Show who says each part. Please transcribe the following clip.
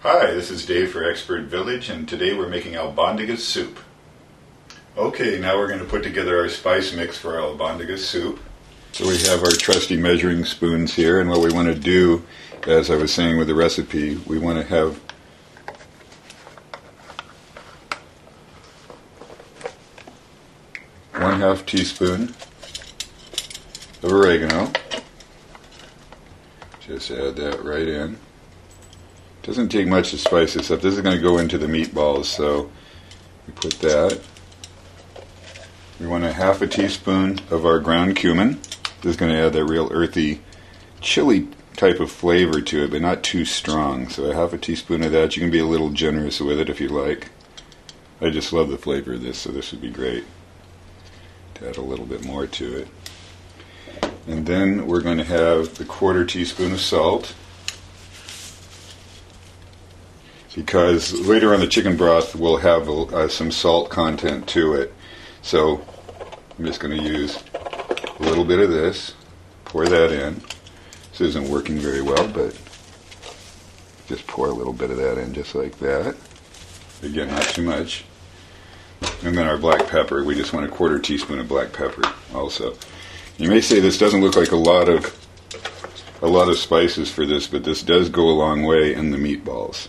Speaker 1: Hi, this is Dave for Expert Village, and today we're making Albondigas soup. Okay, now we're going to put together our spice mix for our Albondigas soup. So we have our trusty measuring spoons here, and what we want to do, as I was saying with the recipe, we want to have ½ teaspoon of oregano. Just add that right in. Doesn't take much to spice this up. This is going to go into the meatballs, so we put that. We want ½ teaspoon of our ground cumin. This is going to add that real earthy, chili type of flavor to it, but not too strong. So ½ teaspoon of that. You can be a little generous with it if you like. I just love the flavor of this, so this would be great to add a little bit more to it. And then we're going to have the ½ teaspoon of salt, because later on the chicken broth will have some salt content to it. So I'm just going to use a little bit of this, pour that in. This isn't working very well, but just pour a little bit of that in just like that. Again, not too much. And then our black pepper, we just want ½ teaspoon of black pepper also. You may say this doesn't look like a lot of spices for this, but this does go a long way in the meatballs.